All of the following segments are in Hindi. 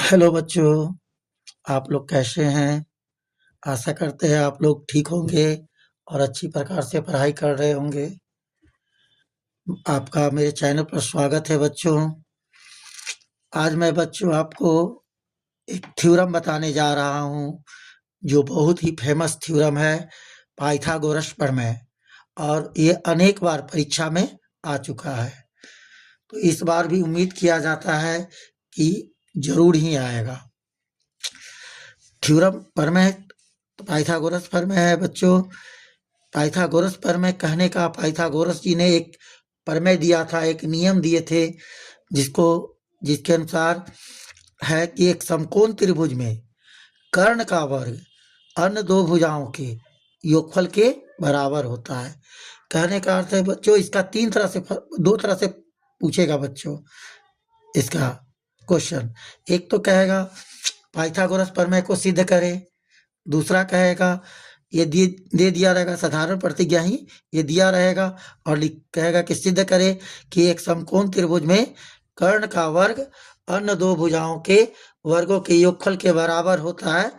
हेलो बच्चों, आप लोग कैसे हैं? आशा करते हैं आप लोग ठीक होंगे और अच्छी प्रकार से पढ़ाई कर रहे होंगे। आपका मेरे चैनल पर स्वागत है बच्चों। आज मैं बच्चों आपको एक थ्योरम बताने जा रहा हूँ, जो बहुत ही फेमस थ्योरम है पाइथागोरस प्रमेय, और ये अनेक बार परीक्षा में आ चुका है। तो इस बार भी उम्मीद किया जाता है कि ज़रूर ही आएगा। थ्योरम प्रमेय पाइथागोरस प्रमेय है बच्चों। पाइथागोरस प्रमेय कहने का, पाइथागोरस जी ने एक प्रमेय दिया था, एक नियम दिए थे, जिसके अनुसार है कि एक समकोण त्रिभुज में कर्ण का वर्ग अन्य दो भुजाओं के योगफल के बराबर होता है। कहने का अर्थ है बच्चों, इसका दो तरह से पूछेगा बच्चों इसका क्वेश्चन। एक तो कहेगा पाइथागोरस प्रमेय को सिद्ध करें, दूसरा कहेगा ये दे दिया रहेगा, साधारण प्रतिज्ञा ही ये दिया रहेगा, और कहेगा कि सिद्ध करे कि एक समकोण त्रिभुज में कर्ण का वर्ग अन्य दो भुजाओं के वर्गों के योगफल के बराबर होता है,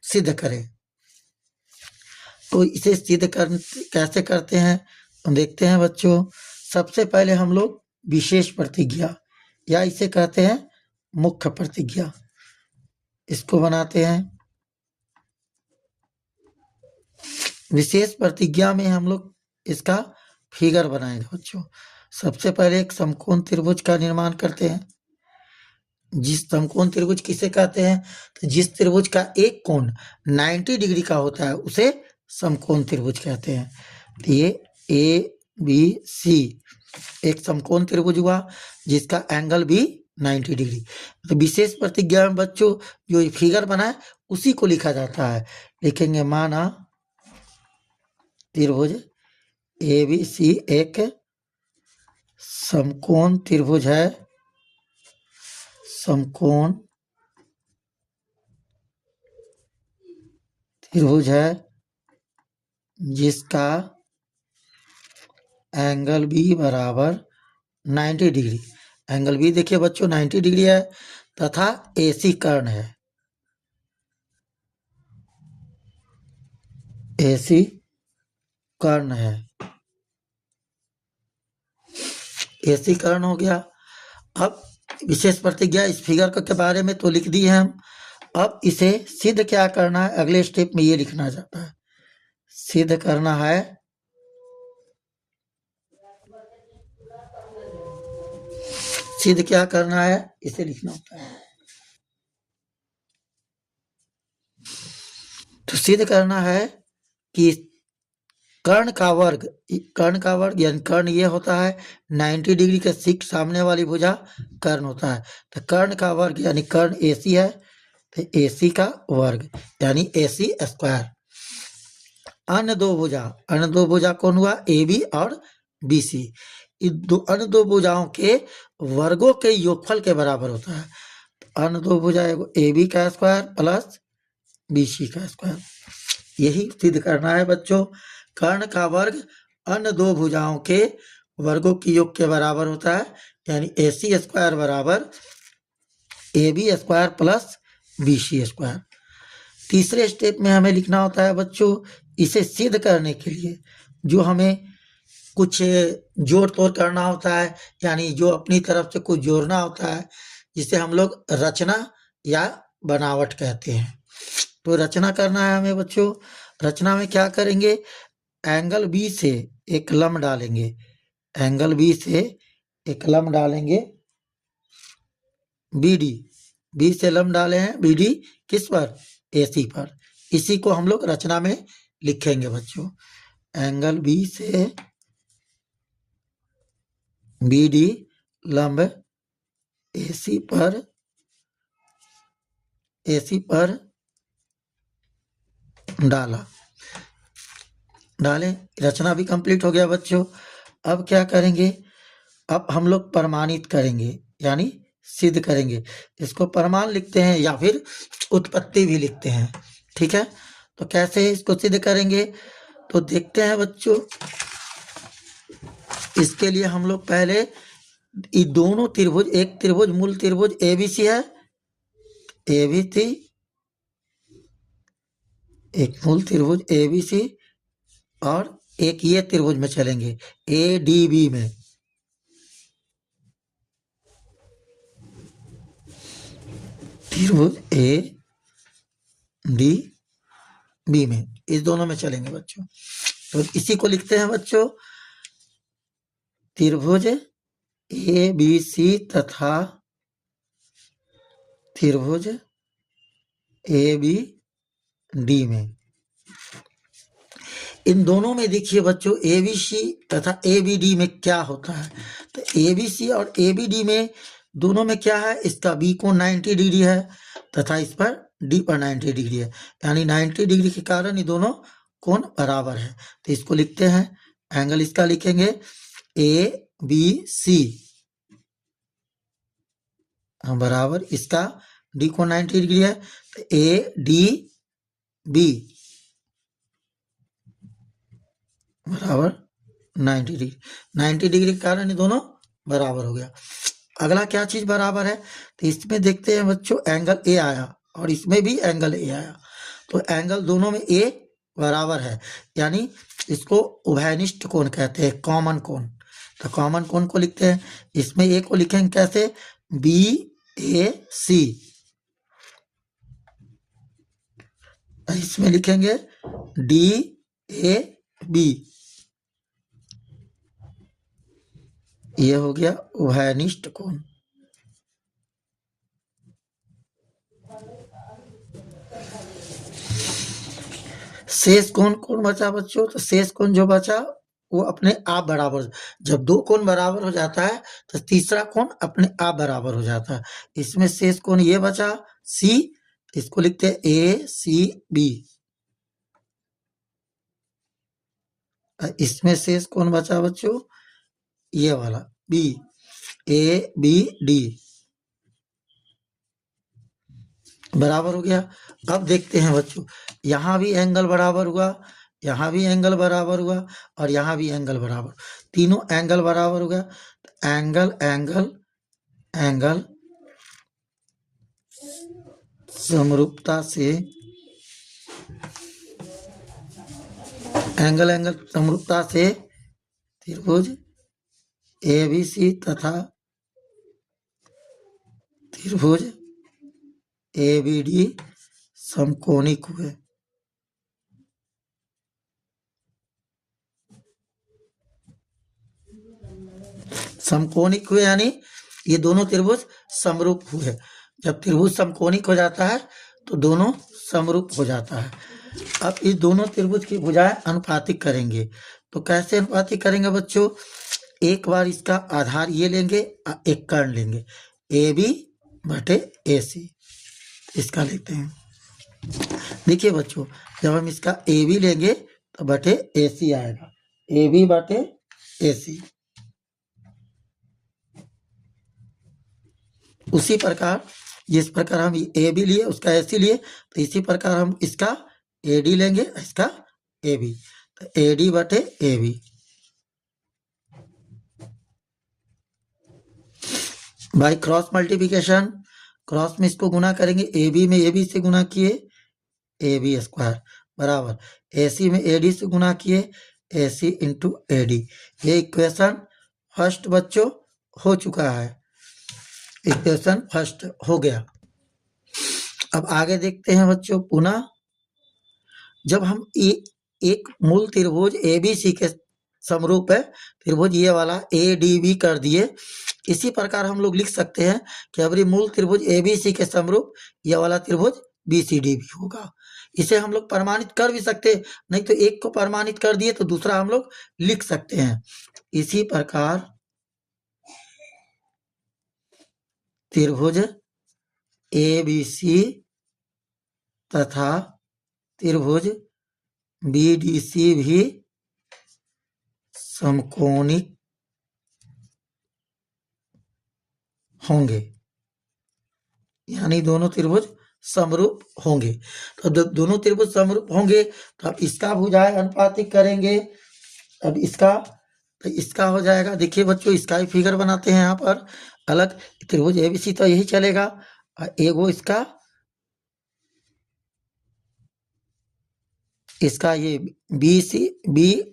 सिद्ध करें। तो इसे सिद्ध कैसे करते हैं हम देखते हैं बच्चों। सबसे पहले हम लोग विशेष प्रतिज्ञा, या इसे कहते हैं मुख्य प्रतिज्ञा, इसको बनाते हैं। विशेष प्रतिज्ञा में हम लोग इसका फिगर बनाएंगे बच्चों। सबसे पहले एक समकोण त्रिभुज का निर्माण करते हैं। जिस समकोण त्रिभुज किसे कहते हैं? तो जिस त्रिभुज का एक कोण 90 डिग्री का होता है उसे समकोण त्रिभुज कहते हैं। तो ये ए बी सी एक समकोण त्रिभुज हुआ जिसका एंगल भी 90 डिग्री। तो विशेष प्रतिज्ञा में बच्चों जो फिगर बना है उसी को लिखा जाता है। लिखेंगे माना त्रिभुज ए बी सी एक समकोण त्रिभुज है, समकोण त्रिभुज है जिसका एंगल बी बराबर 90 डिग्री। एंगल बी देखिए बच्चों 90 डिग्री है, तथा एसी कर्ण है। एसी कर्ण है, एसी कर्ण हो गया। अब विशेष प्रतिज्ञा इस फिगर के बारे में तो लिख दी है हम। अब इसे सिद्ध क्या करना है, अगले स्टेप में ये लिखना जाता है। सिद्ध करना है सिद्ध क्या करना है, इसे लिखना होता है। तो सिद्ध करना है कि कर्ण का वर्ग यानी कर्ण ये होता है 90 डिग्री के ठीक सामने वाली भुजा कर्ण होता है। तो कर्ण का वर्ग यानी कर्ण एसी है, तो एसी का वर्ग यानी एसी स्क्वायर। अन्य दो भुजा कौन हुआ? ए बी और बी सी। अन्य दो भुजाओं के वर्गों के योगफल के बराबर होता है। अन्य दो भुजा ए बी का स्क्वायर प्लस बी सी का स्क्वायर, यही सिद्ध करना है बच्चों। कर्ण का वर्ग अन्य दो भुजाओं के वर्गों के योग के बराबर होता है, यानी ए सी स्क्वायर बराबर A B square plus B C square. तीसरे स्टेप में हमें लिखना होता है बच्चों, इसे सिद्ध करने के लिए जो हमें कुछ जोड़ तोड़ करना होता है, यानी जो अपनी तरफ से कुछ जोड़ना होता है, जिसे हम लोग रचना या बनावट कहते हैं। तो रचना करना है हमें बच्चों। रचना में क्या करेंगे? एंगल बी से एक लंब डालेंगे, एंगल बी से एक लंब डालेंगे बी डी। बी से लंब डाले हैं बी डी, किस पर? एसी पर। इसी को हम लोग रचना में लिखेंगे बच्चों। एंगल बी से बी डी लंब एसी पर डालें। रचना भी कंप्लीट हो गया बच्चों। अब क्या करेंगे? अब हम लोग प्रमाणित करेंगे, यानी सिद्ध करेंगे। इसको प्रमाण लिखते हैं या फिर उत्पत्ति भी लिखते हैं, ठीक है। तो कैसे इसको सिद्ध करेंगे तो देखते हैं बच्चों। इसके लिए हम लोग पहले ये दोनों त्रिभुज, एक त्रिभुज मूल त्रिभुज एबीसी है, ABC, एक मूल त्रिभुज ABC और एक ये त्रिभुज में चलेंगे ADB में। त्रिभुज ADB में, इस दोनों में चलेंगे बच्चों। तो इसी को लिखते हैं बच्चों त्रिभुज ABC तथा त्रिभुज ABD में। इन दोनों में देखिए बच्चों ABC तथा ABD में क्या होता है। तो ABC और ABD में दोनों में क्या है, इसका B कोण 90 डिग्री है तथा इस पर D पर 90 डिग्री है, यानी 90 डिग्री के कारण ये दोनों कोण बराबर है। तो इसको लिखते हैं, एंगल इसका लिखेंगे ABC बराबर इसका D कोण 90 डिग्री है, तो ADB बराबर 90 डिग्री। 90 डिग्री के कारण ये दोनों बराबर हो गया। अगला क्या चीज बराबर है, तो इसमें देखते हैं बच्चों एंगल A आया और इसमें भी एंगल A आया, तो एंगल दोनों में A बराबर है, यानी इसको उभयनिष्ठ कोण कहते हैं, कॉमन कोण। तो कॉमन कोण को लिखते हैं, इसमें A को लिखेंगे कैसे, BAC, इसमें लिखेंगे DAB, ये हो गया उभयनिष्ठ कोण। शेष कोण कौन बचा बच्चों, तो शेष कोण जो बचा वो अपने आप बराबर, जब दो कोण बराबर हो जाता है तो तीसरा कोण अपने आप बराबर हो जाता है। इसमें शेष कोण ये बचा C, इसको लिखते हैं ACB। इसमें शेष कोण बचा बच्चों ये वाला BABD, बराबर हो गया। अब देखते हैं बच्चों, यहाँ भी एंगल बराबर हुआ, यहाँ भी एंगल बराबर हुआ और यहाँ भी एंगल बराबर, तीनों एंगल बराबर हो गया। एंगल एंगल एंगल समरूपता से, एंगल एंगल समरूपता से त्रिभुज ABC तथा त्रिभुज ABD समकोणिक हुए। समकोणिक हुए यानी ये दोनों त्रिभुज समरूप हुए। जब त्रिभुज समकोणिक हो जाता है तो दोनों समरूप हो जाता है। अब इस दोनों त्रिभुज की भुजाएं अनुपातिक करेंगे, तो कैसे अनुपातिक करेंगे बच्चों, एक बार इसका आधार ये लेंगे, एक कर्ण लेंगे AB बटे AC, इसका लेते हैं। देखिए बच्चों, जब हम इसका AB लेंगे तो बटे AC आएगा, AB बटे AC। उसी प्रकार जिस प्रकार हम AB लिए उसका AC लिए, तो इसी प्रकार हम इसका AD लेंगे, इसका AB, तो AD बटे AB। By cross multiplication, cross में इसको गुना करेंगे, AB में AB से गुना किए AB स्क्वायर बराबर AC में AD से गुना किए AC इंटू AD। ये इक्वेशन फर्स्ट बच्चों हो चुका है, इक्वेशन फर्स्ट हो गया। अब आगे देखते हैं बच्चों, पुनः जब हम एक मूल त्रिभुज ABC के समरूप है त्रिभुज ये वाला ADB कर दिए, इसी प्रकार हम लोग लिख सकते हैं कि अभी मूल त्रिभुज ABC के समरूप यह वाला त्रिभुज BCD भी होगा। इसे हम लोग प्रमाणित कर भी सकते हैं, नहीं तो एक को प्रमाणित कर दिए तो दूसरा हम लोग लिख सकते हैं। इसी प्रकार त्रिभुज ABC तथा त्रिभुज BDC भी समकोणिक होंगे, यानी दोनों त्रिभुज समरूप होंगे। तो दोनों त्रिभुज समरूप होंगे तो अब इसका भुजाएं अनुपातिक करेंगे। अब इसका, तो इसका हो जाएगा, देखिए बच्चों इसका ही फिगर बनाते हैं यहाँ पर अलग, त्रिभुज ABC तो यही चलेगा और एगो इसका इसका ये बी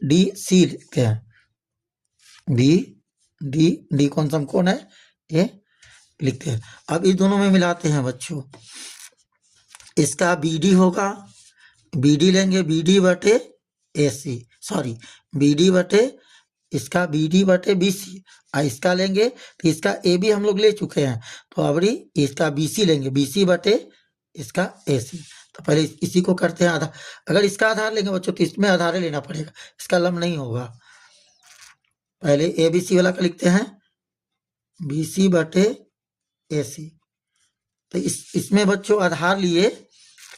डी सी लिखते हैं, बी डी कौन सा कौन है ये लिखते हैं। अब इस दोनों में मिलाते हैं बच्चों, इसका बी डी होगा, बी डी लेंगे बी डी बटे ए सी, सॉरी बी डी बटे इसका बी डी बटे बी सी, और इसका लेंगे तो इसका ए बी हम लोग ले चुके हैं, तो अब इसका बी सी लेंगे, बी सी बटे इसका ए सी। तो पहले इसी को करते हैं आधार, अगर इसका आधार लेंगे बच्चों तो इसमें आधार लेना पड़ेगा, इसका लंब नहीं होगा। पहले ए बी सी वाला का लिखते हैं बी सी बटे ए सी, तो इसमें बच्चों आधार लिए,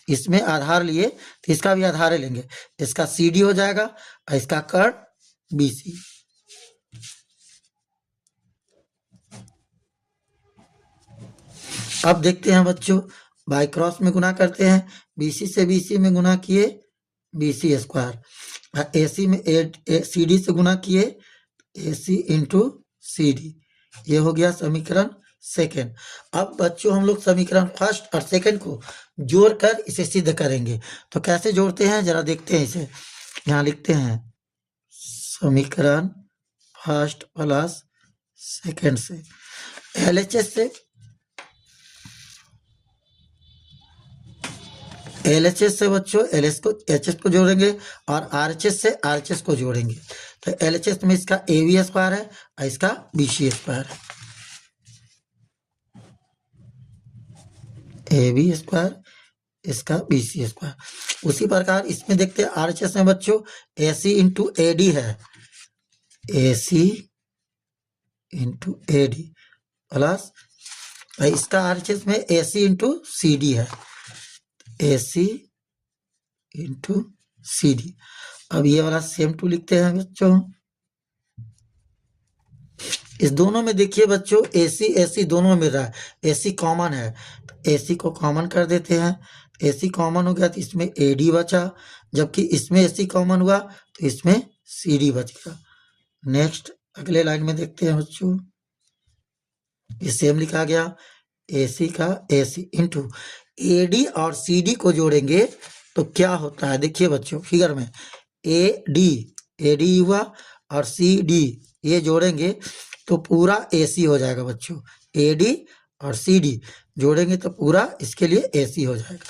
इसमें आधार लिए तो इसका भी आधार लेंगे, इसका सी डी हो जाएगा और इसका कर्ण बी सी। अब देखते हैं बच्चों, बाई क्रॉस में गुना करते हैं, बीसी से बीसी में गुना किए बीसी स्क्वायर, एसी में सी डी से गुना किए एसी इंटू सी डी, ये हो गया समीकरण सेकेंड। अब बच्चों हम लोग समीकरण फर्स्ट और सेकेंड को जोड़कर इसे सिद्ध करेंगे, तो कैसे जोड़ते हैं जरा देखते हैं। इसे यहाँ लिखते हैं समीकरण फर्स्ट प्लस सेकेंड से, एलएचएस से एलएचएस से बच्चों एचएस को जोड़ेंगे और आरएचएस से आरएचएस को जोड़ेंगे, तो एलएचएस में इसका ए बी स्क्वायर है और इसका बी सी स्क्वायर है, ए बी स्क्वायर इसका बी सी स्क्वायर। उसी प्रकार इसमें देखते हैं आरएचएस में बच्चों ए सी इंटू ए डी है, ए सी इंटू ए डी प्लस इसका आरएचएस में ए सी इंटू सी डी है, ए सी इंटू सी डी। अब ये वाला सेम टू लिखते हैं बच्चों, इस दोनों में देखिए बच्चों ए सी दोनों में मिल रहा है, ए सी कॉमन है तो ए सी को कॉमन कर देते हैं, ए सी कॉमन हो गया तो इसमें ए डी बचा, जबकि इसमें ए सी कॉमन हुआ तो इसमें सी डी बच गया। नेक्स्ट अगले लाइन में देखते हैं बच्चों, ये सेम लिखा गया, ए सी का ए सी इंटू ए डी और सी डी को जोड़ेंगे तो क्या होता है, देखिए बच्चों फिगर में ए डी हुआ और सी डी ये जोड़ेंगे तो पूरा ए सी हो जाएगा बच्चों, ए डी और सी डी जोड़ेंगे तो पूरा इसके लिए ए सी हो जाएगा,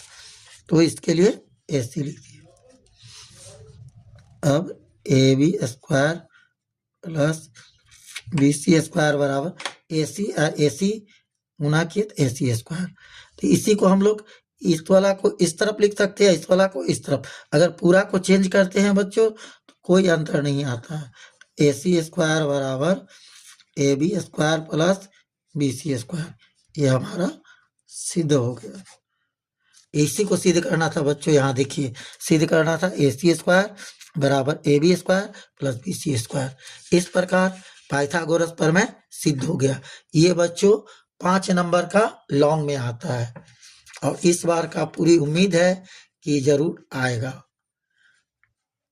तो इसके लिए ए सी लिख दिए। अब A B square plus B C square बराबर ए सी गुना किए तो ए सी स्क्वायर, तो इसी को हम लोग इस वाला को इस तरफ लिख सकते हैं, इस वाला को इस तरफ, अगर पूरा को चेंज करते हैं बच्चों तो कोई अंतर नहीं आता है, ए सी स्क्वायर बराबर A B square plus B C square, ये हमारा सिद्ध हो गया। इसी को सिद्ध करना था बच्चों, यहाँ देखिए सिद्ध करना था ए सी स्क्वायर बराबर A B square plus B C square, इस प्रकार पाइथागोरस प्रमेय सिद्ध हो गया। ये बच्चों 5 नंबर का लॉन्ग में आता है और इस बार का पूरी उम्मीद है कि जरूर आएगा।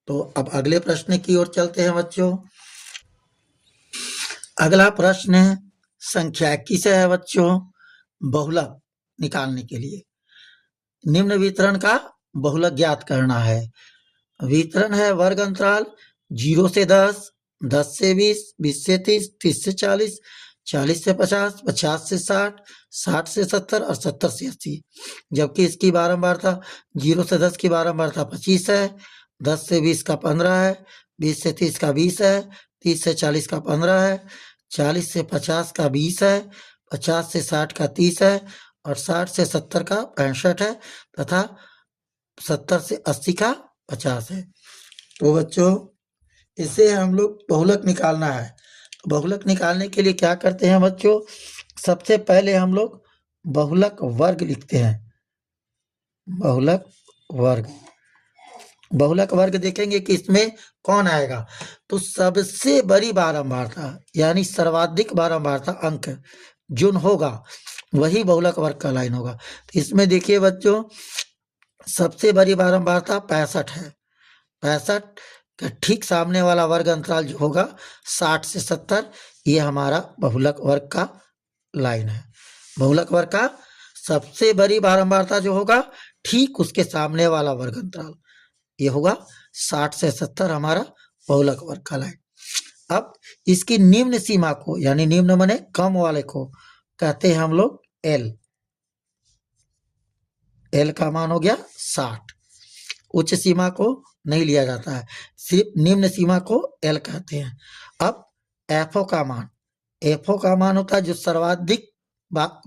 तो अब अगले प्रश्न की ओर चलते हैं बच्चों। अगला प्रश्न संख्या 21 है बच्चों, बहुलक निकालने के लिए निम्न वितरण का बहुलक ज्ञात करना है। वितरण है वर्ग अंतराल 0 से 10, 10 से 20, 20 से 30, 30 से 40, 40 से 50, 50 से 60, 60 से 70 और 70 से 80, जबकि इसकी बारंबारता 0 से 10 की बारंबारता 25 है, 10 से 20 का 15 है, 20 से 30 का 20 है, 30 से 40 का 15 है, 40 से 50 का 20 है, 50 से 60 का 30 है और 60 से 70 का 65 है तथा 70 से 80 का 50 है। तो बच्चों इसे हम लोग बहुलक निकालना है। तो बहुलक निकालने के लिए क्या करते हैं बच्चों, सबसे पहले हम लोग बहुलक वर्ग लिखते हैं, बहुलक वर्ग। बहुलक वर्ग देखेंगे कि इसमें कौन आएगा, तो सबसे बड़ी बारंबारता यानी सर्वाधिक बारंबारता अंक जो होगा वही बहुलक वर्ग का लाइन होगा। तो इसमें देखिए बच्चों सबसे बड़ी बारंबारता 65 है, 65 का ठीक सामने वाला वर्ग अंतराल जो होगा 60 से 70, ये हमारा बहुलक वर्ग का लाइन है। बहुलक वर्ग का सबसे बड़ी बारंबारता जो होगा ठीक उसके सामने वाला वर्ग अंतराल, ये होगा 60 से 70 हमारा बहुलक वर्ग कहलाएगा। अब इसकी निम्न सीमा को, यानी निम्न माने कम वाले को कहते हैं हम लोग एल। एल का मान हो गया 60। उच्च सीमा को नहीं लिया जाता है, सिर्फ निम्न सीमा को एल कहते हैं। अब एफओ का मान, एफओ का मान होता है जो सर्वाधिक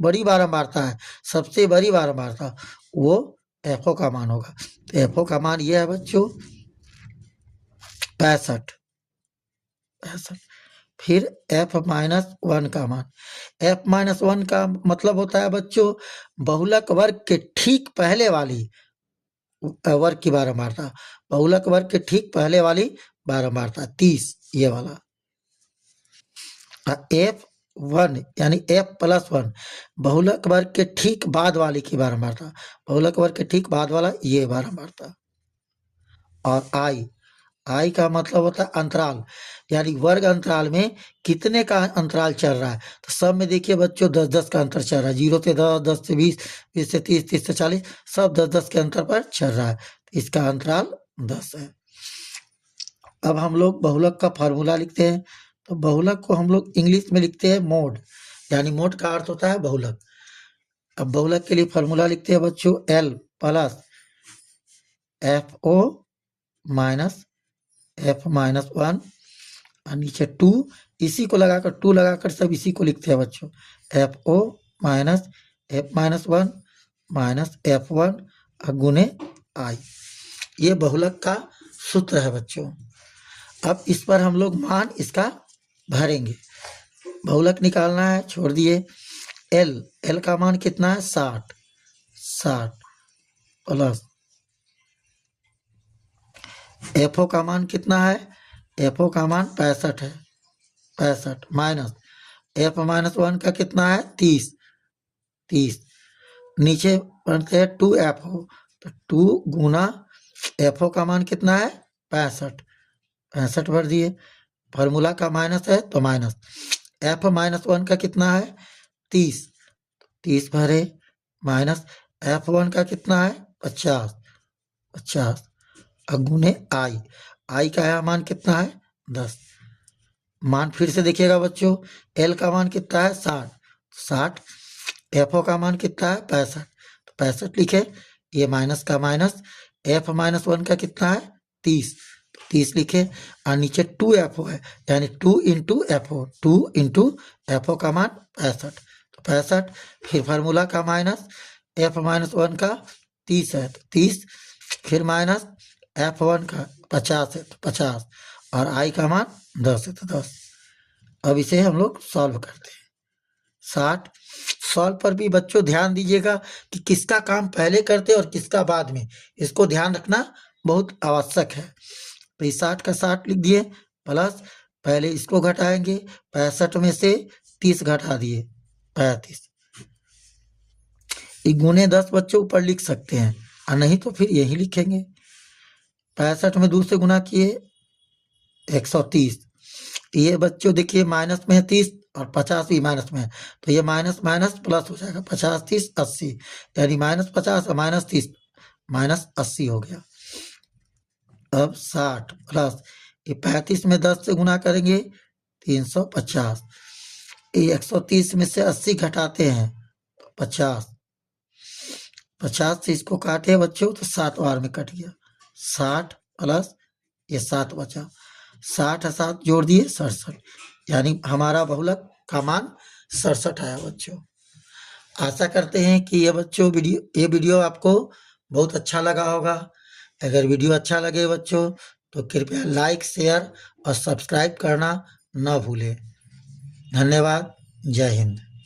बड़ी बारंबारता है, सबसे बड़ी बारंबारता, वो एफओ का मान होगा। तो एफओ का मान ये है बच्चों 65। फिर f-1 का मान, f-1 का मतलब होता है बच्चों बहुलक वर्ग के ठीक पहले वाली वर्ग की बारंबारता। बहुलक वर्ग के ठीक पहले वाली बारंबारता 30, ये वाला। f1 यानी f+1 बहुलक वर्ग के ठीक बाद वाली की बारंबारता, बहुलक वर्ग के ठीक बाद वाला ये बारंबारता। और आई का मतलब होता है अंतराल, यानी वर्ग अंतराल में कितने का अंतराल चल रहा है। तो सब में देखिए बच्चों 10-10 का अंतर चल रहा है, 0 से 10, 10 से 20, 20 से 30, 30 से 40, सब 10-10 के अंतर पर चल रहा है। इसका अंतराल 10 है। अब हम लोग बहुलक का फार्मूला लिखते हैं। तो बहुलक को हम लोग इंग्लिश में लिखते हैं मोड, यानी मोड का अर्थ होता है बहुलक। अब बहुलक के लिए फार्मूला लिखते हैं बच्चों L plus FO minus f-1 और नीचे 2, इसी को लगाकर 2 लगाकर सब इसी को लिखते हैं बच्चों, FO minus f-1 minus f1 गुने I। ये बहुलक का सूत्र है बच्चों। अब इस पर हम लोग मान इसका भरेंगे। बहुलक निकालना है, छोड़ दिए। एल का मान कितना है 60 प्लस एफओ का मान कितना है, एफओ का मान 65 है, 65 माइनस f-1 का कितना है 30। नीचे बनते हैं 2FO, तो 2 गुना एफओ का मान कितना है 65 भर दिए। फार्मूला का माइनस है तो माइनस, f-1 का कितना है 30 भरे, माइनस f1 का कितना है 50 गुने आई का है मान कितना है 10। मान फिर से देखिएगा बच्चों, एल का मान कितना है 60, एफओ का मान कितना है 65, तो 65 लिखे, ये माइनस का माइनस, f-1 का कितना है 30 लिखे, और नीचे 2FO है, यानी 2 इंटू एफओ, 2 इंटू एफओ का मान 65, तो 65। फिर फार्मूला का माइनस, f-1 का 30 है तो 30, फिर माइनस f1 का 50 है तो 50, और आई का मान 10 है तो 10। अब इसे हम लोग सॉल्व करते हैं। 60 सॉल्व पर भी बच्चों ध्यान दीजिएगा कि किसका काम पहले करते और किसका बाद में, इसको ध्यान रखना बहुत आवश्यक है। तो इस 60 का 60 लिख दिए, प्लस पहले इसको घटाएंगे, 65 में से 30 घटा दिए 35, गुने 10 बच्चों ऊपर लिख सकते हैं, और नहीं तो फिर यही लिखेंगे। 65 में 2 से गुना किए 130, ये बच्चों देखिए माइनस में है 30 और 50 भी माइनस में है, तो ये माइनस माइनस प्लस हो जाएगा, 50 30 80, यानी -50 और -30 -80 हो गया। अब 60 प्लस ये 35 में 10 से गुना करेंगे 350, ये 130 में से 80 घटाते हैं तो 50 से इसको काटे बच्चों तो 7 बार में कट गया। 60 प्लस ये 7 बचा, 60 और 7 जोड़ दिए 67, यानी हमारा बहुलक का मान 67 आया बच्चों। आशा करते हैं कि ये वीडियो आपको बहुत अच्छा लगा होगा। अगर वीडियो अच्छा लगे बच्चों तो कृपया लाइक, शेयर और सब्सक्राइब करना न भूलें। धन्यवाद। जय हिंद।